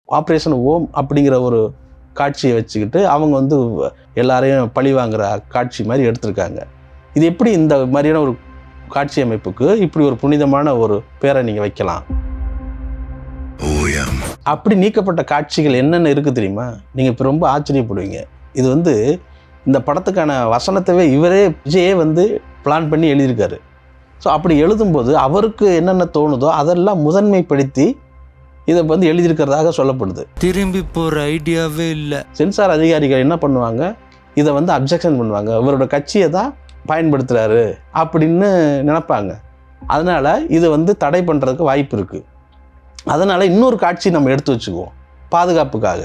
Operation ஓம் அப்படிங்கிற ஒரு காட்சியை வச்சுக்கிட்டு அவங்க வந்து எல்லாரையும் பழி வாங்குற காட்சி மாதிரி எடுத்திருக்காங்க. இது எப்படி இந்த மாதிரியான ஒரு காட்சி அமைப்புக்கு இப்படி ஒரு புனிதமான ஒரு பேரை நீங்கள் வைக்கலாம்? அப்படி நீக்கப்பட்ட காட்சிகள் என்னென்ன இருக்குது தெரியுமா? நீங்கள் இப்போ ரொம்ப ஆச்சரியப்படுவீங்க. இது வந்து இந்த படத்துக்கான வசனத்தவே விஜயே வந்து பிளான் பண்ணி எழுதியிருக்காரு. ஸோ அப்படி எழுதும்போது அவருக்கு என்னென்ன தோணுதோ அதெல்லாம் முதன்மைப்படுத்தி இதை வந்து எழுதியிருக்கிறதாக சொல்லப்படுது. திரும்பி போகிற ஐடியாவே இல்லை. சென்சார் அதிகாரிகள் என்ன பண்ணுவாங்க, இதை வந்து அப்ஜெக்ஷன் பண்ணுவாங்க. இவரோட கட்சியை தான் பயன்படுத்துகிறாரு அப்படின்னு நினைப்பாங்க. அதனால் இதை வந்து தடை பண்ணுறதுக்கு வாய்ப்பு இருக்குது. அதனால் இன்னொரு காட்சி நம்ம எடுத்து வச்சுக்குவோம் பாதுகாப்புக்காக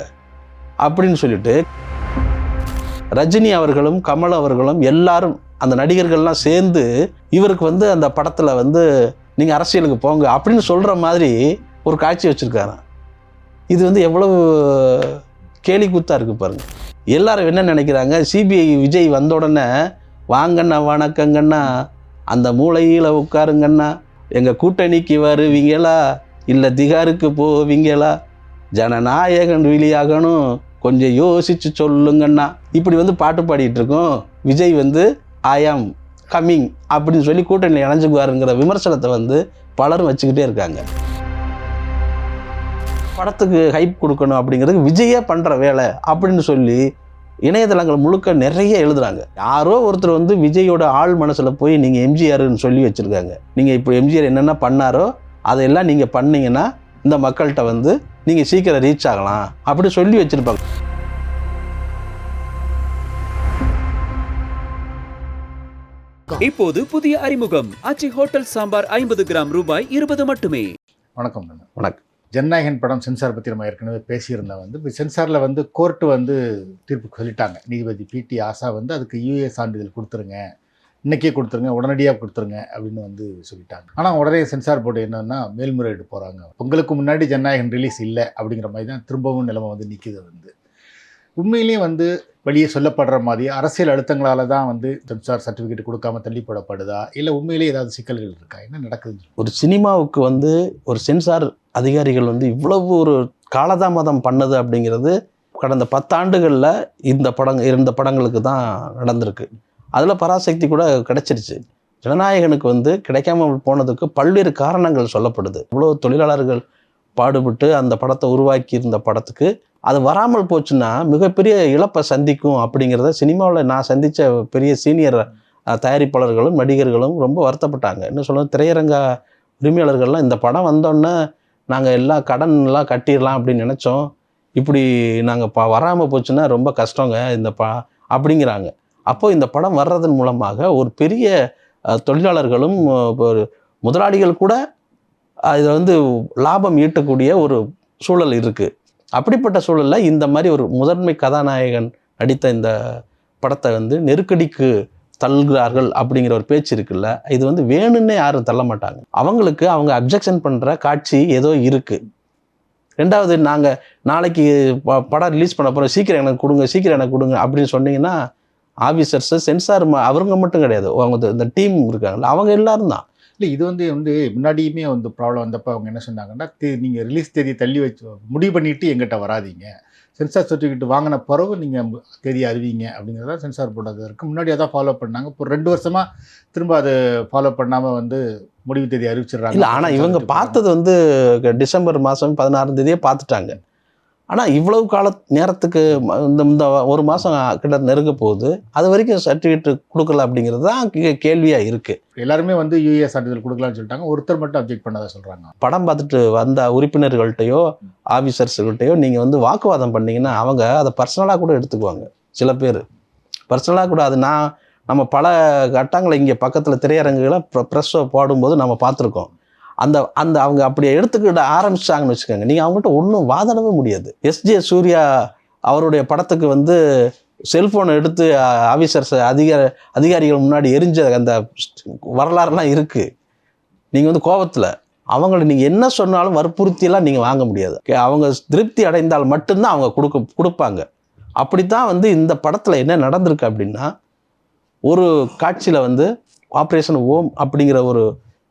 அப்படின்னு சொல்லிட்டு ரஜினி அவர்களும் கமல் அவர்களும் எல்லாரும் அந்த நடிகர்கள்லாம் சேர்ந்து இவருக்கு வந்து அந்த படத்தில் வந்து நீங்கள் அரசியலுக்கு போங்க அப்படின்னு சொல்கிற மாதிரி ஒரு காட்சி வச்சுருக்காராம். இது வந்து எவ்வளவு கேலி கூத்தாக இருக்குது பாருங்கள். எல்லாரும் என்ன நினைக்கிறாங்க, சிபிஐ விஜய் வந்த உடனே வாங்கண்ணா வணக்கங்கண்ணா அந்த மூளையில் உட்காருங்கண்ணா, எங்கள் கூட்டணிக்கு வருவீங்களா இல்லை திகாருக்கு போவீங்களா, ஜனநாயகன் வெளியாகணும் கொஞ்சம் யோசிச்சு சொல்லுங்கண்ணா, இப்படி வந்து பாட்டு பாடிட்டு இருக்கோம். விஜய் வந்து ஐ ஆம் கம்மிங் அப்படின்னு சொல்லி கூட்டணியில் இணைஞ்சுக்குவாருங்கிற விமர்சனத்தை வந்து பலரும் வச்சுக்கிட்டே இருக்காங்க. படத்துக்கு ஹைப் கொடுக்கணும் அப்படிங்கிறது விஜயே பண்ணுற வேலை அப்படின்னு சொல்லி இணையதளங்கள் முழுக்க நிறைய எழுதுறாங்க. யாரோ ஒருத்தர் வந்து விஜயோட ஆள் மனசில் போய் நீங்கள் எம்ஜிஆர்னு சொல்லி வச்சுருக்காங்க. நீங்கள் இப்போ எம்ஜிஆர் என்னென்ன பண்ணாரோ அதையெல்லாம் நீங்கள் பண்ணீங்கன்னா இந்த மக்கள்கிட்ட வந்து நீங்கள் சீக்கிரம் ரீச் ஆகலாம் அப்படி சொல்லி வச்சுருப்பாங்க. இப்போது புதிய அறிமுகம் ஆச்சி ஹோட்டல் சாம்பார் 50 கிராம் ரூபாய் 20 மட்டுமே. வணக்கம். வணக்கம். ஜனநாயகன் படம் சென்சார் பற்றி நம்ம ஏற்கனவே பேசியிருந்தோம். வந்து இப்போ சென்சாரில் வந்து கோர்ட்டு வந்து தீர்ப்பு சொல்லிட்டாங்க. நீதிபதி பிடி ஆசா வந்து அதுக்கு யூஏ சான்றிதழ் கொடுத்துருங்க, இன்றைக்கே கொடுத்துருங்க, உடனடியாக கொடுத்துருங்க அப்படின்னு வந்து சொல்லிட்டாங்க. ஆனால் உடனே சென்சார் போர்டு என்னன்னா மேல்முறையீடு போகிறாங்க. பொங்கலுக்கு முன்னாடி ஜனநாயகன் ரிலீஸ் இல்லை அப்படிங்கிற மாதிரி தான் திரும்பவும் நிலைமை வந்து நிற்கிது. வந்து உண்மையிலேயே வந்து வெளியே சொல்லப்படுற மாதிரி அரசியல் அழுத்தங்களால் தான் வந்து சென்சார் சர்டிஃபிகேட் கொடுக்காம தள்ளி போடப்படுதா, இல்லை உண்மையிலேயே ஏதாவது சிக்கல்கள் இருக்கா, என்ன நடக்குது? ஒரு சினிமாவுக்கு வந்து ஒரு சென்சார் அதிகாரிகள் வந்து இவ்வளவு ஒரு காலதாமதம் பண்ணது அப்படிங்கிறது கடந்த 10 ஆண்டுகளில் இந்த படங்களுக்கு தான் நடந்திருக்கு. அதில் பராசக்தி கூட கிடைச்சிருச்சு. ஜனநாயகனுக்கு வந்து கிடைக்காம போனதுக்கு பல்வேறு காரணங்கள் சொல்லப்படுது. இவ்வளோ தொழிலாளர்கள் பாடுபட்டு அந்த படத்தை உருவாக்கி இருந்த படத்துக்கு அது வராமல் போச்சுன்னா மிகப்பெரிய இழப்பை சந்திக்கும் அப்படிங்கிறத சினிமாவில் நான் சந்தித்த பெரிய சீனியர் தயாரிப்பாளர்களும் நடிகர்களும் ரொம்ப வருத்தப்பட்டாங்க. என்ன சொல்லுவோம், திரையரங்க உரிமையாளர்கள்லாம் இந்த படம் வந்தோன்னே நாங்கள் எல்லாம் கடன்லாம் கட்டிடலாம் அப்படின்னு நினச்சோம், இப்படி நாங்கள் வராமல் போச்சுன்னா ரொம்ப கஷ்டங்க இந்த அப்படிங்கிறாங்க. அப்போது இந்த படம் வர்றதன் மூலமாக ஒரு பெரிய தொழிலாளர்களும் முதலாளிகள் கூட இதை வந்து லாபம் ஈட்டக்கூடிய ஒரு சூழல் இருக்குது. அப்படிப்பட்ட சூழலில் இந்த மாதிரி ஒரு முதன்மை கதாநாயகன் நடித்த இந்த படத்தை வந்து நெருக்கடிக்கு தள்ளுகிறார்கள் அப்படிங்கிற ஒரு பேச்சு இருக்குல்ல, இது வந்து வேணும்னே யாரும் தள்ள மாட்டாங்க. அவங்களுக்கு அவங்க அப்ஜெக்ஷன் பண்ணுற காட்சி ஏதோ இருக்குது. ரெண்டாவது, நாங்கள் நாளைக்கு படம் ரிலீஸ் பண்ண போகிறோம், சீக்கிரம் எனக்கு கொடுங்க அப்படின்னு சொன்னீங்கன்னா ஆஃபீஸர்ஸு சென்சார் அவங்க மட்டும் கிடையாது, அவங்க இந்த டீம் இருக்காங்கல்ல அவங்க எல்லாரும் தான். இல்லை, இது வந்து முன்னாடியுமே வந்து ப்ராப்ளம் வந்தப்போ அவங்க என்ன சொன்னாங்கன்னா, நீங்கள் ரிலீஸ் தேதியை தள்ளி வச்சு முடிவு பண்ணிவிட்டு எங்கிட்ட வராதிங்க, சென்சார் சர்டிஃபிகேட் வாங்கின பிறகு நீங்கள் தேதியை அறிவிங்க அப்படிங்கிறதா சென்சார் போர்டு. அதற்கு முன்னாடி அதான் ஃபாலோ பண்ணாங்க. இப்போ 2 வருஷமாக திரும்ப அதை ஃபாலோ பண்ணாமல் வந்து முடிவு தேதி அறிவிச்சிடுறாங்க. இல்லை, ஆனால் இவங்க பார்த்தது வந்து டிசம்பர் மாதம் 16ஆம் தேதியே பார்த்துட்டாங்க. ஆனால் இவ்வளவு நேரத்துக்கு இந்த ஒரு மாதம் கிட்ட நெருங்க போகுது, அது வரைக்கும் சர்டிஃபிகேட் கொடுக்கல அப்படிங்கிறது தான் கேள்வியாக இருக்குது. எல்லாருமே வந்து யூஏ சான்றிதழ் கொடுக்கலான்னு சொல்லிட்டாங்க, ஒருத்தர் மட்டும் அப்ஜெக்ட் பண்ணாத சொல்கிறாங்க. படம் பார்த்துட்டு வந்த உறுப்பினர்கள்ட்டையோ ஆஃபீஸர்ஸ்கிட்டையோ நீங்கள் வந்து வாக்குவாதம் பண்ணிங்கன்னா அவங்க அதை பர்சனலாக கூட எடுத்துக்குவாங்க. சில பேர் பர்சனலாக கூட அது நம்ம பல கட்டங்களை இங்கே பக்கத்தில் திரையரங்குகளை ப்ரெஸ்ஸை போடும்போது நம்ம பார்த்துருக்கோம். அந்த அவங்க அப்படியே எடுத்துக்கிட்ட ஆரம்பிச்சாங்கன்னு வச்சுக்கோங்க, நீங்கள் அவங்ககிட்ட ஒன்றும் வாதாடவே முடியாது. எஸ்ஜே சூர்யா அவருடைய படத்துக்கு வந்து செல்ஃபோனை எடுத்து ஆஃபீஸர்ஸ் அதிகாரிகள் முன்னாடி எரிஞ்ச அந்த வரலாறுலாம் இருக்குது. நீங்கள் வந்து கோபத்தில் அவங்கள நீங்கள் என்ன சொன்னாலும் வற்புறுத்தியெல்லாம் நீங்கள் வாங்க முடியாது. அவங்க திருப்தி அடைந்தால் மட்டும்தான் அவங்க கொடுப்பாங்க. அப்படித்தான் வந்து இந்த படத்தில் என்ன நடந்திருக்கு அப்படின்னா, ஒரு காட்சியில் வந்து ஆப்ரேஷன் ஓம் அப்படிங்கிற ஒரு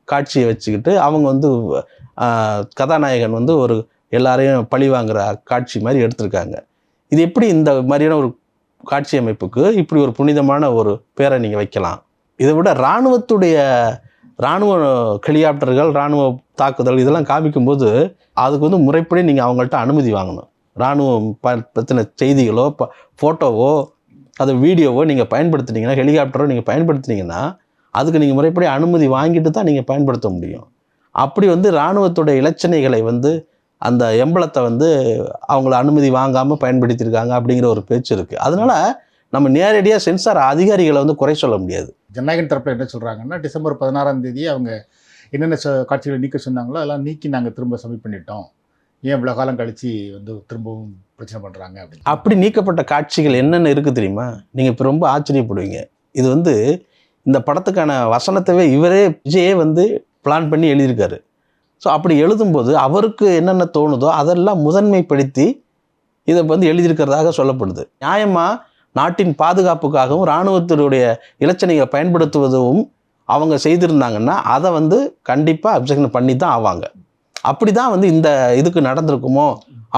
காட்சியை வச்சுக்கிட்டு அவங்க வந்து கதாநாயகன் வந்து ஒரு எல்லாரையும் பழி வாங்குற காட்சி மாதிரி எடுத்திருக்காங்க. இது எப்படி இந்த மாதிரியான ஒரு காட்சி அமைப்புக்கு இப்படி ஒரு புனிதமான ஒரு பேரை நீங்கள் வைக்கலாம்? இதை விட இராணுவ ஹெலிகாப்டர்கள், இராணுவ தாக்குதல் இதெல்லாம் காமிக்கும்போது அதுக்கு வந்து முறைப்படி நீங்கள் அவங்கள்ட்ட அனுமதி வாங்கணும். இராணுவம் பற்றின செய்திகளோ ஃபோட்டோவோ அது வீடியோவோ நீங்கள் பயன்படுத்துனீங்கன்னா, ஹெலிகாப்டரோ நீங்கள் பயன்படுத்துனீங்கன்னா அதுக்கு நீங்கள் முறைப்படி அனுமதி வாங்கிட்டு தான் நீங்கள் பயன்படுத்த முடியும். அப்படி வந்து இராணுவத்துடைய இலச்சினைகளை வந்து அந்த எம்பளத்தை வந்து அவங்கள அனுமதி வாங்காமல் பயன்படுத்தியிருக்காங்க அப்படிங்கிற ஒரு பேச்சு இருக்குது. அதனால் நம்ம நேரடியாக சென்சார் அதிகாரிகளை வந்து குறை சொல்ல முடியாது. ஜனநாயகன் தரப்பில் என்ன சொல்கிறாங்கன்னா, டிசம்பர் 16ஆம் தேதி அவங்க என்னென்ன காட்சிகளை நீக்க சொன்னாங்களோ அதெல்லாம் நீக்கி நாங்கள் திரும்ப சப்மிட் பண்ணிட்டோம், ஏன் இவ்வளோ காலம் கழித்து வந்து திரும்பவும் பிரச்சனை பண்ணுறாங்க அப்படின்னு. அப்படி நீக்கப்பட்ட காட்சிகள் என்னென்ன இருக்குது தெரியுமா? நீங்கள் இப்போ ரொம்ப ஆச்சரியப்படுவீங்க. இது வந்து இந்த படத்துக்கான வசனத்தவே விஜயே வந்து பிளான் பண்ணி எழுதியிருக்காரு. ஸோ அப்படி எழுதும்போது அவருக்கு என்னென்ன தோணுதோ அதெல்லாம் முதன்மைப்படுத்தி இதை வந்து எழுதியிருக்கிறதாக சொல்லப்படுது. நியாயமாக நாட்டின் பாதுகாப்புக்காகவும் இராணுவத்தினுடைய இலச்சினைகளை பயன்படுத்துவதும் அவங்க செய்திருந்தாங்கன்னா அதை வந்து கண்டிப்பாக அப்ஜெக்ஷன் பண்ணி தான் ஆவாங்க. அப்படி தான் வந்து இந்த இதுக்கு நடந்திருக்குமோ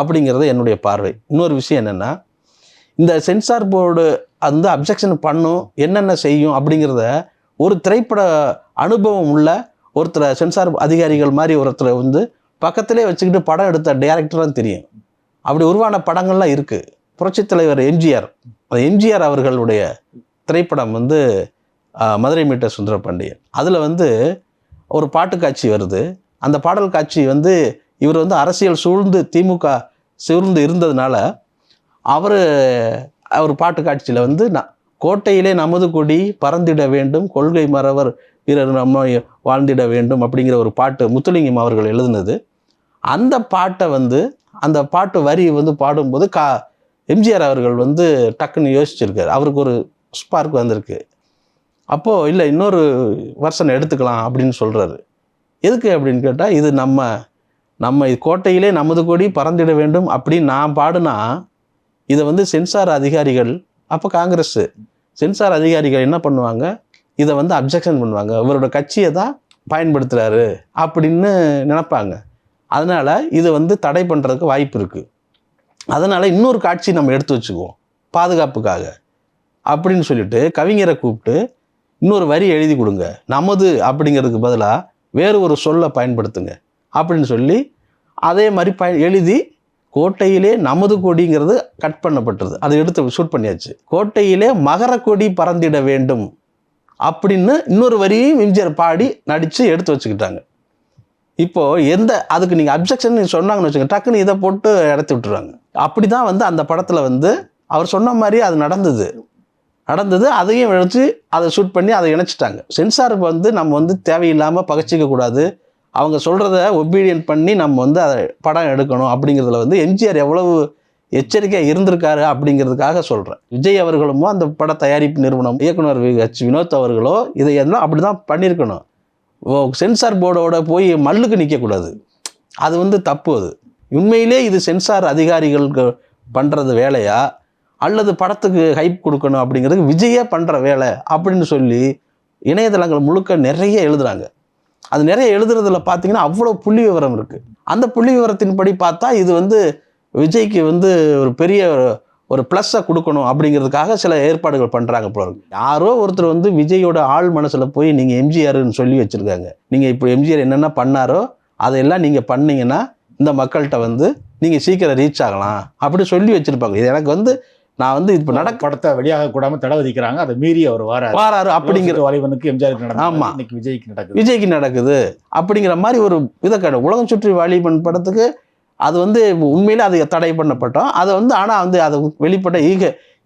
அப்படிங்கிறது என்னுடைய பார்வை. இன்னொரு விஷயம் என்னென்னா, இந்த சென்சார் போர்டு வந்து அப்ஜெக்ஷன் பண்ணும், என்னென்ன செய்யும் அப்படிங்கிறத ஒரு திரைப்பட அனுபவம் உள்ள ஒருத்தரை சென்சார் அதிகாரிகள் மாதிரி ஒருத்தரை வந்து பக்கத்திலே வச்சுக்கிட்டு படம் எடுத்த டைரக்டர்லாம் தெரியும். அப்படி உருவான படங்கள்லாம் இருக்குது. புரட்சித் தலைவர் எம்ஜிஆர் அவர்களுடைய திரைப்படம் வந்து மதுரை மீட்ட சுந்தரபாண்டியன். அதில் வந்து ஒரு பாட்டு காட்சி வருது. அந்த பாடல் காட்சி வந்து இவர் வந்து அரசியல் திமுக சூழ்ந்து இருந்ததுனால அவர் பாட்டு காட்சியில் வந்து கோட்டையிலே நமது கொடி பறந்திட வேண்டும், கொள்கை மறவர் வீரர் நம்ம வாழ்ந்திட வேண்டும் அப்படிங்கிற ஒரு பாட்டு முத்துலிங்கம் அவர்கள் எழுதுனது. அந்த பாட்டை வந்து அந்த பாட்டு வரி வந்து பாடும்போது எம்ஜிஆர் அவர்கள் வந்து டக்குன்னு யோசிச்சிருக்காரு. அவருக்கு ஒரு ஸ்பார்க் வந்திருக்கு. அப்போது இல்லை இன்னொரு வெர்ஷன் எடுத்துக்கலாம் அப்படின்னு சொல்கிறாரு. எதுக்கு அப்படின்னு கேட்டால், இது நம்ம கோட்டையிலே நமது கொடி பறந்திட வேண்டும் அப்படின்னு நான் பாடுனா இதை வந்து சென்சார் அதிகாரிகள், அப்போ காங்கிரஸ் சென்சார் அதிகாரிகள் என்ன பண்ணுவாங்க, இதை வந்து அப்ஜெக்ஷன் பண்ணுவாங்க, இவரோட கட்சியை தான் பயன்படுத்துகிறாரு அப்படின்னு நினைப்பாங்க. அதனால் இதை வந்து தடை பண்ணுறதுக்கு வாய்ப்பு இருக்குது. அதனால் இன்னொரு காட்சி நம்ம எடுத்து வச்சுக்குவோம் பாதுகாப்புக்காக அப்படின்னு சொல்லிட்டு கவிஞரை கூப்பிட்டு இன்னொரு வரி எழுதி கொடுங்க, நமது அப்படிங்கிறதுக்கு பதிலாக வேறு ஒரு சொல்லை பயன்படுத்துங்க அப்படின்னு சொல்லி அதே மாதிரி எழுதி கோட்டையிலே நமது கொடிங்கிறது கட் பண்ணப்பட்டது. அதை எடுத்து ஷூட் பண்ணியாச்சு. கோட்டையிலே மகர கொடி பறந்திட வேண்டும் அப்படின்னு இன்னொரு வரியும் எம்ஜிஆர் பாடி நடித்து எடுத்து வச்சுக்கிட்டாங்க. இப்போது அதுக்கு நீங்கள் அப்ஜெக்ஷன் சொன்னாங்கன்னு வச்சுக்கோங்க, டக்குன்னு இதை போட்டு இடத்து விட்டுருவாங்க. அப்படி தான் வந்து அந்த படத்தில் வந்து அவர் சொன்ன மாதிரி அது நடந்தது. அதையும் வச்சு அதை ஷூட் பண்ணி அதை இணைச்சிட்டாங்க. சென்சாருக்கு வந்து நம்ம வந்து தேவையில்லாமல் பகச்சிக்க கூடாது, அவங்க சொல்கிறத ஒபீடியன்ட் பண்ணி நம்ம வந்து அதை படம் எடுக்கணும் அப்படிங்கிறதுல வந்து எம்ஜிஆர் எவ்வளவு எச்சரிக்கையாக இருந்திருக்காரு அப்படிங்கிறதுக்காக சொல்கிறேன். விஜய் அவர்களுமோ அந்த பட தயாரிப்பு நிறுவனம் இயக்குனர் வினோத் அவர்களோ இதையெல்லாம் அப்படி தான் பண்ணியிருக்கணும். சென்சார் போர்டோட போய் மல்லுக்கு நிற்கக்கூடாது, அது வந்து தப்பு. அது உண்மையிலே இது சென்சார் அதிகாரிகளுக்கு பண்ணுறது வேலையா அல்லது படத்துக்கு ஹைப் கொடுக்கணும் அப்படிங்கிறது விஜயே பண்ணுற வேலை அப்படின்னு சொல்லி இணையதளங்கள் முழுக்க நிறைய எழுதுகிறாங்க. அது நிறைய எழுதுறதுல பார்த்தீங்கன்னா அவ்வளோ புள்ளி விவரம் இருக்குது. அந்த புள்ளி விவரத்தின்படி பார்த்தா இது வந்து விஜய்க்கு வந்து ஒரு பெரிய ஒரு ப்ளஸ்ஸை கொடுக்கணும் அப்படிங்கிறதுக்காக சில ஏற்பாடுகள் பண்ணுறாங்க போல இருக்கு. யாரோ ஒருத்தர் வந்து விஜயோட ஆள் மனசில் போய் நீங்கள் எம்ஜிஆர்னு சொல்லி வச்சுருக்காங்க. நீங்கள் இப்போ எம்ஜிஆர் என்னென்ன பண்ணாரோ அதையெல்லாம் நீங்கள் பண்ணீங்கன்னா இந்த மக்கள்கிட்ட வந்து நீங்கள் சீக்கிரம் ரீச் ஆகலாம் அப்படி சொல்லி வச்சுருப்பாங்க. இது எனக்கு வந்து நான் வந்து இப்போ படத்தை வெளியாக கூடாமல் தடை விதிக்கிறாங்க, அதை மீறி அவர் வாராரு அப்படிங்கிற வாலிபனுக்கு எம்ஜிஆருக்கு நடக்குது. ஆமாம், இன்னைக்கு விஜய்க்கு நடக்குது அப்படிங்கிற மாதிரி ஒரு இதை உலகம் சுற்றி வாலிபன் படத்துக்கு அது வந்து உண்மையிலே அது தடை பண்ணப்பட்டோம். அதை வந்து ஆனால் வந்து அதை வெளிப்பட்ட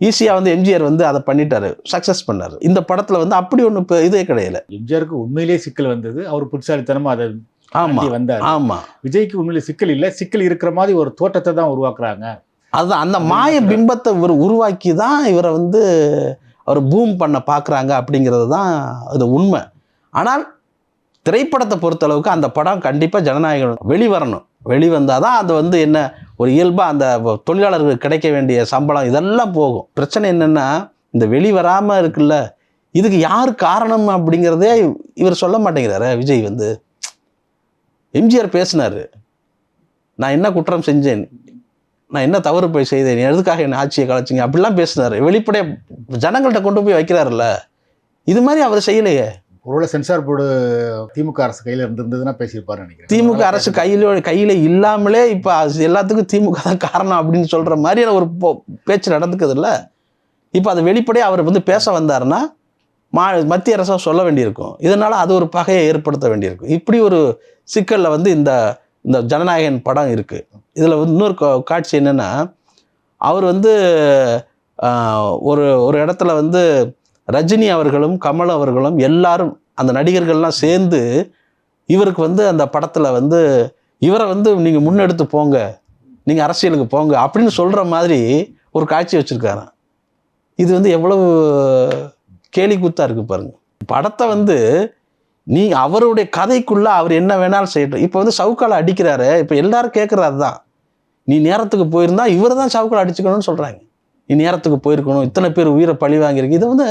ஈஸியாக வந்து எம்ஜிஆர் வந்து அதை பண்ணிட்டாரு, சக்ஸஸ் பண்ணார். இந்த படத்தில் வந்து அப்படி ஒன்று இதே கிடையாது. எம்ஜிஆருக்கு உண்மையிலே சிக்கல் வந்தது, அவர் புத்திசாலித்தனமாக அதை வந்தார். ஆமாம், விஜய்க்கு உண்மையிலே சிக்கல் இல்லை, சிக்கல் இருக்கிற மாதிரி ஒரு தோட்டத்தை தான் உருவாக்குறாங்க. அதுதான் அந்த மாய பிம்பத்தை இவர் உருவாக்கி தான் இவரை வந்து அவர் பூம் பண்ண பார்க்குறாங்க அப்படிங்கிறது தான் அது உண்மை. ஆனால் திரைப்படத்தை பொறுத்தளவுக்கு அந்த படம் கண்டிப்பாக ஜனநாயகம் வெளிவந்தால் தான் அது வந்து என்ன ஒரு இயல்பாக அந்த தொழிலாளர்களுக்கு கிடைக்க வேண்டிய சம்பளம் இதெல்லாம் போகும். பிரச்சனை என்னென்னா இந்த வெளிவராமல் இருக்குல்ல, இதுக்கு யார் காரணம் அப்படிங்கிறதே இவர் சொல்ல மாட்டேங்கிறாரு. விஜய் வந்து எம்ஜிஆர் பேசினார், நான் என்ன குற்றம் செஞ்சேன், நான் என்ன தவறு போய் செய்தேன், எதுக்காக என்ன ஆட்சியை கலைச்சிங்க அப்படிலாம் பேசினார். வெளிப்படையாக ஜனங்கள்கிட்ட கொண்டு போய் வைக்கிறாருல்ல. இது மாதிரி அவர் செய்யலையே. ஒருவேளை சென்சார் போர்டு திமுக அரசு கையில் இருந்திருந்ததுன்னா பேசியிருப்பாரு நினைக்கிறேன். திமுக அரசு கையில் இல்லாமலே இப்போ எல்லாத்துக்கும் திமுக தான் காரணம் அப்படின்னு சொல்கிற மாதிரியான ஒரு பேச்சு நடந்துக்குது இல்லை. இப்போ அது வெளிப்படையாக அவர் வந்து பேச வந்தாருன்னா மத்திய அரசாக சொல்ல வேண்டியிருக்கும். இதனால் அது ஒரு பகையை ஏற்படுத்த வேண்டியிருக்கும். இப்படி ஒரு சிக்கலில் வந்து இந்த ஜனநாயகன் படம் இருக்குது. இதில் வந்து இன்னொரு காட்சி என்னென்னா, அவர் வந்து ஒரு இடத்துல வந்து ரஜினி அவர்களும் கமல் அவர்களும் எல்லாரும் அந்த நடிகர்கள்லாம் சேர்ந்து இவருக்கு வந்து அந்த படத்தில் வந்து இவரை வந்து நீங்கள் முன்னெடுத்து போங்க, நீங்கள் அரசியலுக்கு போங்க அப்படின்னு சொல்கிற மாதிரி ஒரு காட்சி வச்சுருக்காராம். இது வந்து எவ்வளவு கேலி கூத்தாக இருக்குது பாருங்கள். படத்தை வந்து அவருடைய கதைக்குள்ளே அவர் என்ன வேணாலும் செய்யட்டும். இப்போ வந்து சவுக்கால அடிக்கிறாரு. இப்போ எல்லாரும் கேட்குறாரு தான், நீ நேரத்துக்கு போயிருந்தா இவர் தான் சவுக்கால அடிச்சுக்கணும்னு சொல்கிறாங்க. நீ நேரத்துக்கு போயிருக்கணும், இத்தனை பேர் உயிரை பழி வாங்கியிருக்கு. இதை வந்து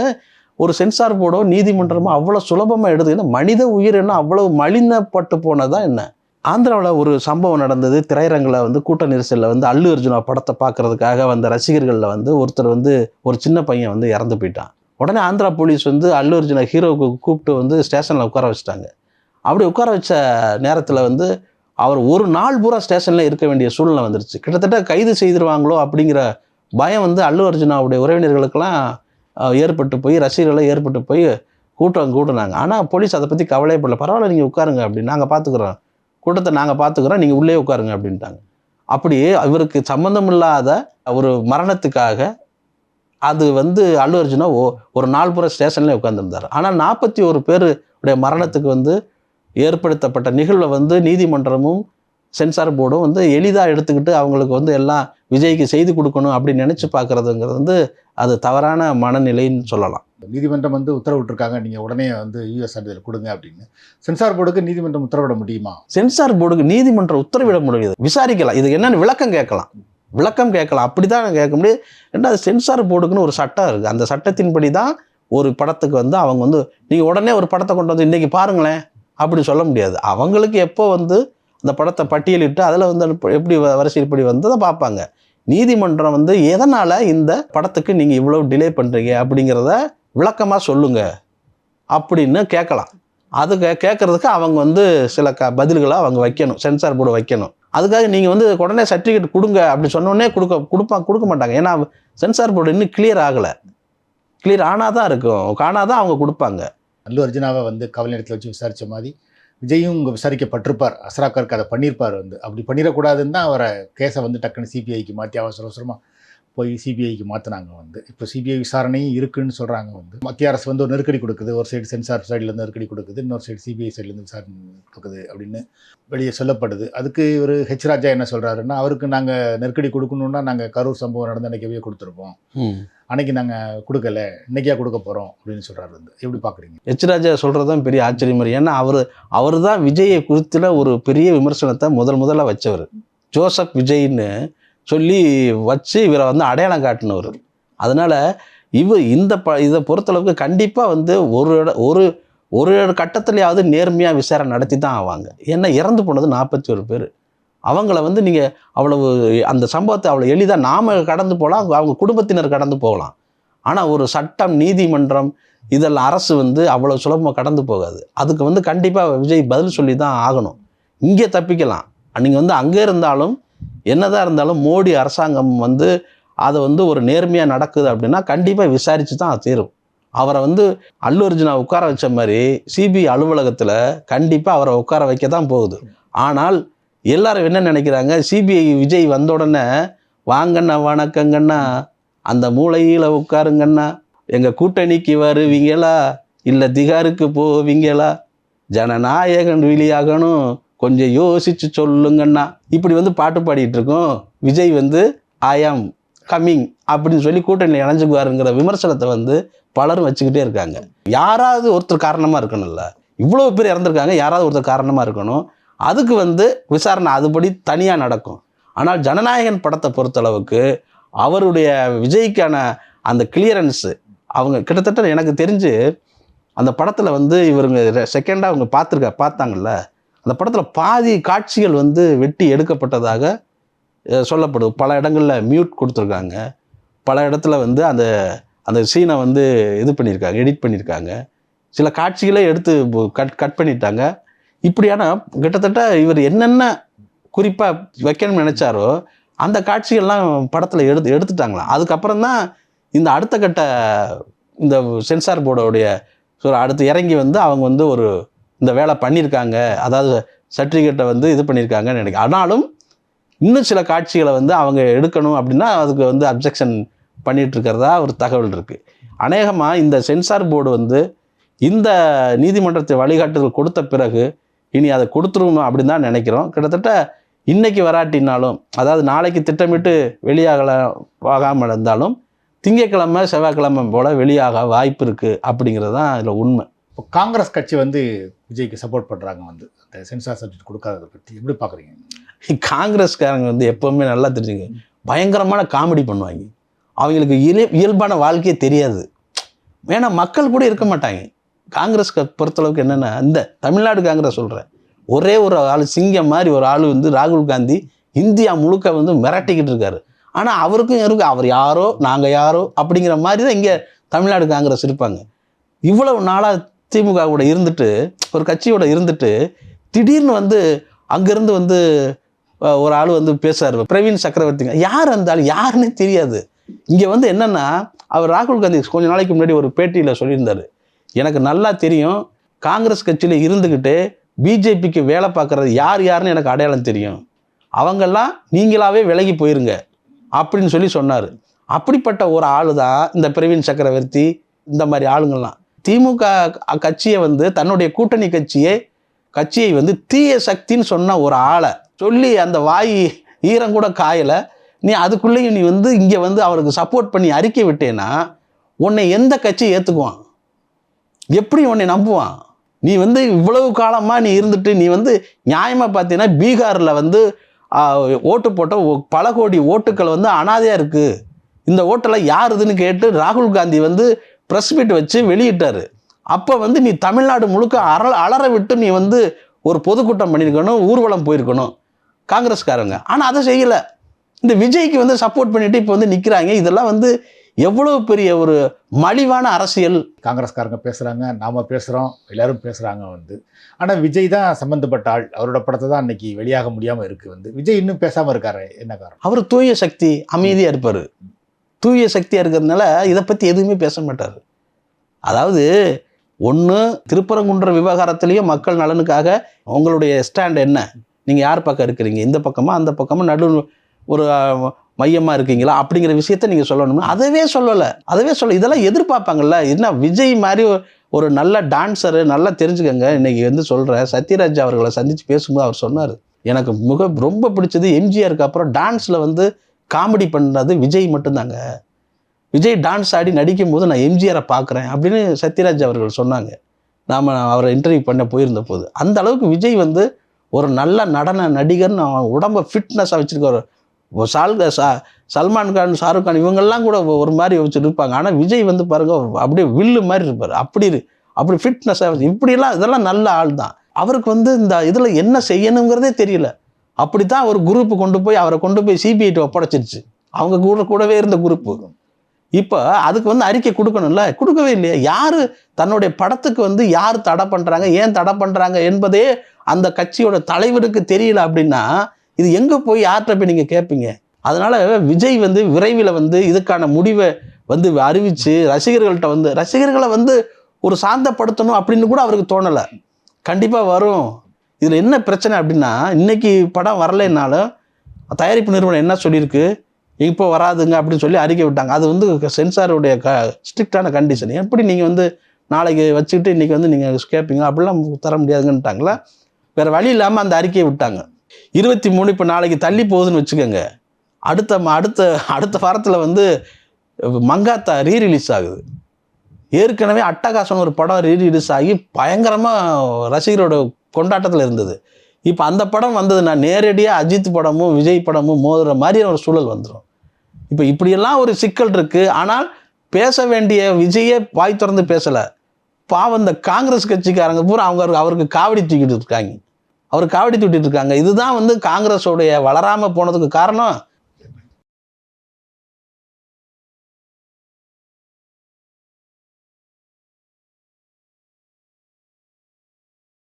ஒரு சென்சார் போர்டோ நீதிமன்றமோ அவ்வளோ சுலபமாக எடுத்துக்கிட்டு மனித உயிர் என்ன அவ்வளோ மலினப்பட்டு போனதான் என்ன. ஆந்திராவில் ஒரு சம்பவம் நடந்தது. திரையரங்கில் வந்து கூட்ட நெரிசலில் வந்து அல்லு அர்ஜுனா படத்தை பார்க்கறதுக்காக வந்த ரசிகர்களில் வந்து ஒருத்தர் வந்து ஒரு சின்ன பையன் வந்து இறந்து போயிட்டான். உடனே ஆந்திரா போலீஸ் வந்து அல்லு அர்ஜுனா ஹீரோவுக்கு கூப்பிட்டு வந்து ஸ்டேஷனில் உட்கார வச்சுட்டாங்க. அப்படி உட்கார வச்ச நேரத்தில் வந்து அவர் ஒரு நாள் பூரா ஸ்டேஷனில் இருக்க வேண்டிய சூழ்நிலை வந்துருச்சு. கிட்டத்தட்ட கைது செய்திருவாங்களோ அப்படிங்கிற பயம் வந்து அல்லு அர்ஜுனாவுடைய உறவினர்களுக்கெல்லாம் ஏற்பட்டு போய், ரசிகர்களை ஏற்பட்டு போய் கூட்டினாங்க. ஆனால் போலீஸ் அதை பற்றி கவலைப்படல. பரவாயில்ல, நீங்கள் உட்காருங்க அப்படின்னு, நாங்கள் பார்த்துக்குறோம், கூட்டத்தை நாங்கள் பார்த்துக்குறோம், நீங்கள் உள்ளே உட்காருங்க அப்படின்ட்டாங்க. அப்படியே இவருக்கு சம்மந்தம் இல்லாத ஒரு மரணத்துக்காக அது வந்து அல்லு அர்ஜுனா ஒரு நாள் பூரா ஸ்டேஷன்லேயே உட்காந்துருந்தார். ஆனால் 41 பேருடைய மரணத்துக்கு வந்து ஏற்படுத்தப்பட்ட நிகழ்வை வந்து நீதிமன்றமும் சென்சார் போர்டும் வந்து எளிதாக எடுத்துக்கிட்டு அவங்களுக்கு வந்து எல்லாம் விஜய்க்கு செய்து கொடுக்கணும் அப்படின்னு நினச்சி பார்க்குறதுங்கிறது வந்து அது தவறான மனநிலைன்னு சொல்லலாம். நீதிமன்றம் வந்து உத்தரவிட்டிருக்காங்க, நீங்கள் உடனே வந்து யூஎஸ் சான்றிதழ் கொடுங்க அப்படின்னு. சென்சார் போர்டுக்கு நீதிமன்றம் உத்தரவிட முடியுமா? சென்சார் போர்டுக்கு நீதிமன்றம் உத்தரவிட முடியாது. விசாரிக்கலாம், இது என்னென்னு விளக்கம் கேட்கலாம், அப்படி தான் கேட்க முடியும். ரெண்டாவது, சென்சார் போர்டுக்குன்னு ஒரு சட்டம் இருக்குது. அந்த சட்டத்தின்படி தான் ஒரு படத்துக்கு வந்து அவங்க வந்து நீங்கள் உடனே ஒரு படத்தை கொண்டு வந்து இன்றைக்கி பாருங்களேன் அப்படி சொல்ல முடியாது. அவங்களுக்கு எப்போ வந்து அந்த படத்தை பட்டியலிட்டு அதில் வந்து எப்படி வரிசைப்படி வந்து அதை பார்ப்பாங்க. நீதிமன்றம் வந்து எதனால் இந்த படத்துக்கு நீங்கள் இவ்வளோ டிலே பண்ணுறீங்க அப்படிங்கிறத விளக்கமாக சொல்லுங்கள் அப்படின்னு கேட்கலாம். அது கேட்குறதுக்கு அவங்க வந்து சில பதில்களை அவங்க வைக்கணும், சென்சார் போர்டு வைக்கணும். அதுக்காக நீங்கள் வந்து உடனே சர்டிஃபிகேட் கொடுங்க அப்படி சொன்னோடனே கொடுக்க மாட்டாங்க. ஏன்னா சென்சார் போர்டு இன்னும் கிளியர் ஆகலை. கிளியர் ஆனால் தான் இருக்கும், ஆனால் தான் அவங்க கொடுப்பாங்க. அல்லு அர்ஜுனாவை வந்து காவல் நிலையத்தில் வச்சு விசாரித்த மாதிரி விஜயும் இங்கே விசாரிக்கப்பட்டிருப்பார். அஸ்ராக்கருக்கு அதை பண்ணியிருப்பார். வந்து அப்படி பண்ணிடக்கூடாதுன்னு தான் அவரை கேஸை வந்து டக்குன்னு சிபிஐக்கு மாற்றி அவசரமாக போய் சிபிஐக்கு மாற்றினாங்க. வந்து இப்போ சிபிஐ விசாரணையும் இருக்குதுன்னு சொல்கிறாங்க. வந்து மத்திய அரசு வந்து ஒரு நெருக்கடி கொடுக்குது, ஒரு சைடு சென்சார் சைட்லேருந்து நெருக்கடி கொடுக்குது, இன்னொரு சைடு சிபிஐ சைட்லேருந்து விசாரணை கொடுக்குது அப்படின்னு வெளியே சொல்லப்படுது. அதுக்கு இவர் ஹெச் ராஜா என்ன சொல்கிறாருன்னா, அவருக்கு நாங்கள் நெருக்கடி கொடுக்கணுன்னா நாங்கள் கரூர் சம்பவம் நடந்த அன்றைக்கவே கொடுத்துருப்போம், அன்றைக்கி நாங்கள் கொடுக்கல, இன்றைக்கியா கொடுக்க போகிறோம் அப்படின்னு சொல்கிறாரு. வந்து எப்படி பார்க்குறீங்க? ஹெச் ராஜா சொல்கிறது தான் பெரிய ஆச்சரியம். ஏன்னா அவர் தான் விஜயை குறித்துல ஒரு பெரிய விமர்சனத்தை முதல்ல வச்சவர். ஜோசப் விஜய்ன்னு சொல்லி வச்சு இவரை வந்து அடையாளம் காட்டினவர். அதனால் இதை பொறுத்தளவுக்கு கண்டிப்பாக வந்து ஒரு கட்டத்துலையாவது நேர்மையாக விசாரணை நடத்தி தான் ஆவாங்க. ஏன்னா இறந்து போனது 41 பேர். அவங்கள வந்து நீங்கள் அவ்வளவு அந்த சம்பவத்தை அவ்வளோ எளிதாக நாம் கடந்து போகலாம், அவங்க குடும்பத்தினர் கடந்து போகலாம். ஆனால் ஒரு சட்டம், நீதிமன்றம், இதெல்லாம் அரசு வந்து அவ்வளோ சுலபமாக கடந்து போகாது. அதுக்கு வந்து கண்டிப்பாக விஜய் பதில் சொல்லி தான் ஆகணும். இங்கே தப்பிக்கலாம், நீங்கள் வந்து அங்கே இருந்தாலும் என்னதான் இருந்தாலும் மோடி அரசாங்கம் வந்து அதை வந்து ஒரு நேர்மையாக நடக்குது அப்படின்னா கண்டிப்பாக விசாரித்து தான் தீரும். அவரை வந்து அல்லு அர்ஜுனா உட்கார வச்ச மாதிரி சிபிஐ அலுவலகத்தில் கண்டிப்பாக அவரை உட்கார வைக்க தான் போகுது. ஆனால் எல்லாரும் என்ன நினைக்கிறாங்க, சிபிஐ விஜய் வந்த உடனே வாங்கண்ணா வணக்கங்கண்ணா, அந்த மூளையில் உட்காருங்கண்ணா, எங்கள் கூட்டணிக்கு வருவீங்களா இல்லை திகாருக்கு போவீங்களா, ஜனநாயகன் வெளியாகணும் கொஞ்சம் யோசிச்சு சொல்லுங்கண்ணா, இப்படி வந்து பாட்டு பாடிட்டு இருக்கோம். விஜய் வந்து ஐ ஆம் கம்மிங் அப்படின்னு சொல்லி கூட்டணியில் இணைஞ்சுக்குவாருங்கிற விமர்சனத்தை வந்து பலரும் வச்சுக்கிட்டே இருக்காங்க. யாராவது ஒருத்தர் காரணமாக இருக்கணும்ல, இவ்வளோ பேர் இறந்துருக்காங்க, யாராவது ஒருத்தர் காரணமாக இருக்கணும். அதுக்கு வந்து விசாரணை அதுபடி தனியாக நடக்கும். ஆனால் ஜனநாயகன் படத்தை பொறுத்தளவுக்கு அவருடைய விஜய்க்கான அந்த கிளியரன்ஸு அவங்க கிட்டத்தட்ட எனக்கு தெரிஞ்சு அந்த படத்தில் வந்து இவருங்க செகண்டாக அவங்க பார்த்தாங்கல்ல, அந்த படத்தில் பாதி காட்சிகள் வந்து வெட்டி எடுக்கப்பட்டதாக சொல்லப்படுது. பல இடங்களில் மியூட் கொடுத்துருக்காங்க, பல இடத்துல வந்து அந்த அந்த சீனை வந்து இது பண்ணியிருக்காங்க, எடிட் பண்ணியிருக்காங்க, சில காட்சிகளே எடுத்து கட் பண்ணிட்டாங்க. இப்படியான கிட்டத்தட்ட இவர் என்னென்ன குறிப்பாக வைக்கணும்னு நினச்சாரோ அந்த காட்சிகள்லாம் படத்தில் எடுத்துட்டாங்களாம். அதுக்கப்புறம் தான் இந்த அடுத்த கட்ட இந்த சென்சார் போர்டோடைய அடுத்து இறங்கி வந்து அவங்க வந்து ஒரு இந்த வேலை பண்ணியிருக்காங்க, அதாவது சர்டிஃபிகேட்டை வந்து இது பண்ணியிருக்காங்கன்னு நினைக்கிறேன். ஆனாலும் இன்னும் சில காட்சிகளை வந்து அவங்க எடுக்கணும் அப்படின்னா அதுக்கு வந்து அப்ஜெக்ஷன் பண்ணிட்டு இருக்கிறதா ஒரு தகவல் இருக்குது. அநேகமாக இந்த சென்சார் போர்டு வந்து இந்த நீதிமன்றத்தை வழிகாட்டுதல் கொடுத்த பிறகு இனி அதை கொடுத்துருவோம் அப்படின்னு தான் நினைக்கிறோம். கிட்டத்தட்ட இன்னைக்கு வராட்டினாலும், அதாவது நாளைக்கு திட்டமிட்டு ஆகாமல் இருந்தாலும் திங்கட்கிழமை செவ்வாய்க்கிழமை போல் வெளியாக வாய்ப்பு இருக்குது அப்படிங்கிறது தான் இதில் உண்மை. இப்போ காங்கிரஸ் கட்சி வந்து விஜய்க்கு சப்போர்ட் பண்ணுறாங்க, வந்து அந்த சென்சார் சர்டிஃபிகேட் கொடுக்காததை பற்றி எப்படி பார்க்குறீங்க? காங்கிரஸ்காரங்க வந்து எப்போவுமே நல்லா தெரிஞ்சுங்க, பயங்கரமான காமெடி பண்ணுவாங்க. அவங்களுக்கு இயல்பான வாழ்க்கையே தெரியாது. ஏன்னா மக்கள் கூட இருக்க மாட்டாங்க. காங்கிரஸ் பொறுத்தளவுக்கு என்னென்னா, இந்த தமிழ்நாடு காங்கிரஸ் சொல்கிறேன், ஒரே ஒரு ஆள் சிங்கம் மாதிரி ஒரு ஆள் வந்து ராகுல் காந்தி இந்தியா முழுக்க வந்து மிரட்டிக்கிட்டு இருக்காரு. ஆனால் அவருக்கும் இருக்கு, அவர் யாரோ நாங்கள் யாரோ அப்படிங்கிற மாதிரி தான் இங்கே தமிழ்நாடு காங்கிரஸ் இருப்பாங்க. இவ்வளவு நாளாக திமுக கூட இருந்துட்டு, ஒரு கட்சியோட இருந்துட்டு, திடீர்னு வந்து அங்கேருந்து வந்து ஒரு ஆள் வந்து பேசுறாரு, பிரவீன் சக்கரவர்த்திங்க. யார் அந்த ஆள் யாருன்னே தெரியாது. இங்கே வந்து என்னென்னா, அவர் ராகுல் காந்தி கொஞ்சம் நாளைக்கு முன்னாடி ஒரு பேட்டியில் சொல்லியிருந்தார், எனக்கு நல்லா தெரியும், காங்கிரஸ் கட்சியில் இருந்துக்கிட்டு பிஜேபிக்கு வேலை பார்க்குறது யாருன்னு எனக்கு அடையாளம் தெரியும், அவங்கெல்லாம் நீங்களாவே விலகி போயிருங்க அப்படின்னு சொன்னார். அப்படிப்பட்ட ஒரு ஆள் தான் இந்த பிரவீன் சக்கரவர்த்தி, இந்த மாதிரி ஆளுங்கள்லாம். திமுக கட்சியை வந்து தன்னுடைய கூட்டணி கட்சியை வந்து தீய சக்தின்னு சொன்ன ஒரு ஆளை சொல்லி அந்த வாய் ஈரம் கூட காயலை, நீ அதுக்குள்ளேயும் நீ வந்து இங்கே வந்து அவருக்கு சப்போர்ட் பண்ணி அறிக்கை விட்டேன்னா உன்னை எந்த கட்சி ஏற்றுக்குவான்? எப்படி உன்னை நம்புவான்? நீ வந்து இவ்வளவு காலமாக நீ இருந்துட்டு நீ வந்து நியாயமாக பார்த்தீங்கன்னா பீகாரில் வந்து ஓட்டு போட்ட பல கோடி ஓட்டுக்கள் வந்து அனாதையாக இருக்குது, இந்த ஓட்டெல்லாம் யாருதுன்னு கேட்டு ராகுல் காந்தி வந்து ப்ரெஸ் மீட் வச்சு வெளியிட்டார். அப்போ வந்து நீ தமிழ்நாடு முழுக்க அலற விட்டு நீ வந்து ஒரு பொதுக்கூட்டம் பண்ணியிருக்கணும், ஊர்வலம் போயிருக்கணும் காங்கிரஸ்காரங்க. ஆனால் அதை செய்யலை. இந்த விஜய்க்கு வந்து சப்போர்ட் பண்ணிட்டு இப்போ வந்து நிற்கிறாங்க. இதெல்லாம் வந்து எவ்வளோ பெரிய ஒரு மலிவான அரசியல். காங்கிரஸ்காரங்க பேசுகிறாங்க, நாம் பேசுகிறோம், எல்லாரும் பேசுகிறாங்க வந்து. ஆனால் விஜய் தான் சம்மந்தப்பட்ட ஆள், அவரோட படத்தை தான் அன்னைக்கு வெளியாக முடியாமல் இருக்குது. வந்து விஜய் இன்னும் பேசாமல் இருக்காரு, என்ன காரணம்? அவர் தூய சக்தி, அமைதியாக இருப்பார். தூய சக்தியாக இருக்கிறதுனால இதை பற்றி எதுவுமே பேச மாட்டார். அதாவது ஒன்று திருப்பரங்குன்ற விவகாரத்துலேயும் மக்கள் நலனுக்காக உங்களுடைய ஸ்டாண்ட் என்ன, நீங்கள் யார் பக்கம் இருக்கிறீங்க, இந்த பக்கமாக அந்த பக்கமாக நடு ஒரு மையமாக இருக்கீங்களா அப்படிங்கிற விஷயத்த நீங்கள் சொல்லணும்னா அதவே சொல்லலை. இதெல்லாம் எதிர்பார்ப்பாங்கல்ல. என்ன விஜய் மாதிரி ஒரு நல்ல டான்ஸரு, நல்லா தெரிஞ்சுக்கங்க. இன்றைக்கி வந்து சொல்கிறேன், சத்யராஜ் அவர்களை சந்தித்து பேசும்போது அவர் சொன்னார், எனக்கு ரொம்ப பிடிச்சது எம்ஜிஆருக்கு அப்புறம் டான்ஸில் வந்து காமெடி பண்ணுறது விஜய் மட்டும்தாங்க. விஜய் டான்ஸ் ஆடி நடிக்கும் போது நான் எம்ஜிஆரை பார்க்குறேன் அப்படின்னு சத்யராஜ் அவர்கள் சொன்னாங்க. நாம் அவரை இன்டர்வியூ பண்ண போயிருந்த போது. அந்த அளவுக்கு விஜய் வந்து ஒரு நல்ல நடன நடிகர்னு அவன் உடம்பை ஃபிட்னஸாக வச்சுருக்க. சல்மான் கான், ஷாருக் கான் இவங்கெல்லாம் கூட ஒரு மாதிரி வச்சுட்டு இருப்பாங்க. ஆனால் விஜய் வந்து பாருங்க அப்படியே வில்லு மாதிரி இருப்பார். அப்படி ஃபிட்னஸாக இப்படிலாம் இதெல்லாம் நல்ல ஆள் தான். அவருக்கு வந்து இந்த இதில் என்ன செய்யணுங்கிறதே தெரியல. அப்படி தான் ஒரு குரூப்பு அவரை கொண்டு போய் சிபிஐட்டு ஒப்படைச்சிருச்சு. அவங்க கூடவே இருந்த குரூப்பு. இப்போ அதுக்கு வந்து அறிக்கை கொடுக்கணும்ல, கொடுக்கவே இல்லையா? யார் தன்னுடைய படத்துக்கு வந்து யார் தடை பண்ணுறாங்க, ஏன் தடை பண்ணுறாங்க என்பதே அந்த கட்சியோட தலைவருக்கு தெரியல அப்படின்னா இது எங்கே போய் யார்கிட்ட போய் நீங்கள் கேட்பீங்க? அதனால் விஜய் வந்து விரைவில் வந்து இதுக்கான முடிவை வந்து அறிவித்து ரசிகர்களை வந்து ஒரு சாந்தப்படுத்தணும் அப்படின்னு கூட அவருக்கு தோணலை. கண்டிப்பாக வரும். இதில் என்ன பிரச்சனை அப்படின்னா, இன்றைக்கி படம் வரலைன்னாலும் தயாரிப்பு நிறுவனம் என்ன சொல்லியிருக்கு, இப்போ வராதுங்க அப்படின்னு சொல்லி அறிக்கை விட்டாங்க. அது வந்து சென்சாருடைய ஸ்ட்ரிக்டான கண்டிஷன். எப்படி நீங்கள் வந்து நாளைக்கு வச்சுக்கிட்டு இன்றைக்கி வந்து நீங்கள் கேட்பீங்க, அப்படிலாம் தர முடியாதுங்கன்ட்டாங்களா. வேறு வழி இல்லாமல் அந்த அறிக்கையை விட்டாங்க. 23 இப்போ நாளைக்கு தள்ளி போகுதுன்னு வச்சுக்கோங்க. அடுத்த வாரத்தில் வந்து மங்காத்தா ரீரிலீஸ் ஆகுது. ஏற்கனவே அட்டகாசம் ஒரு படம் ரீரிலீஸ் ஆகி பயங்கரமாக ரசிகரோட கொண்டாட்டத்தில் இருந்தது. இப்போ அந்த படம் வந்ததுன்னா நேரடியாக அஜித் படமும் விஜய் படமும் மோதுற மாதிரியான ஒரு சூழல் வந்துடும். இப்போ இப்படியெல்லாம் ஒரு சிக்கல் இருக்குது. ஆனால் பேச வேண்டிய விஜயே வாய் திறந்து பேசலை. பாவம் இந்த காங்கிரஸ் கட்சிக்காரங்க பூரா அவருக்கு காவடி தூக்கிட்டு இருக்காங்க. அவர் காவடி தூட்டிட்டு இருக்காங்க. இதுதான் வந்து காங்கிரஸோடைய வளராமல் போனதுக்கு காரணம்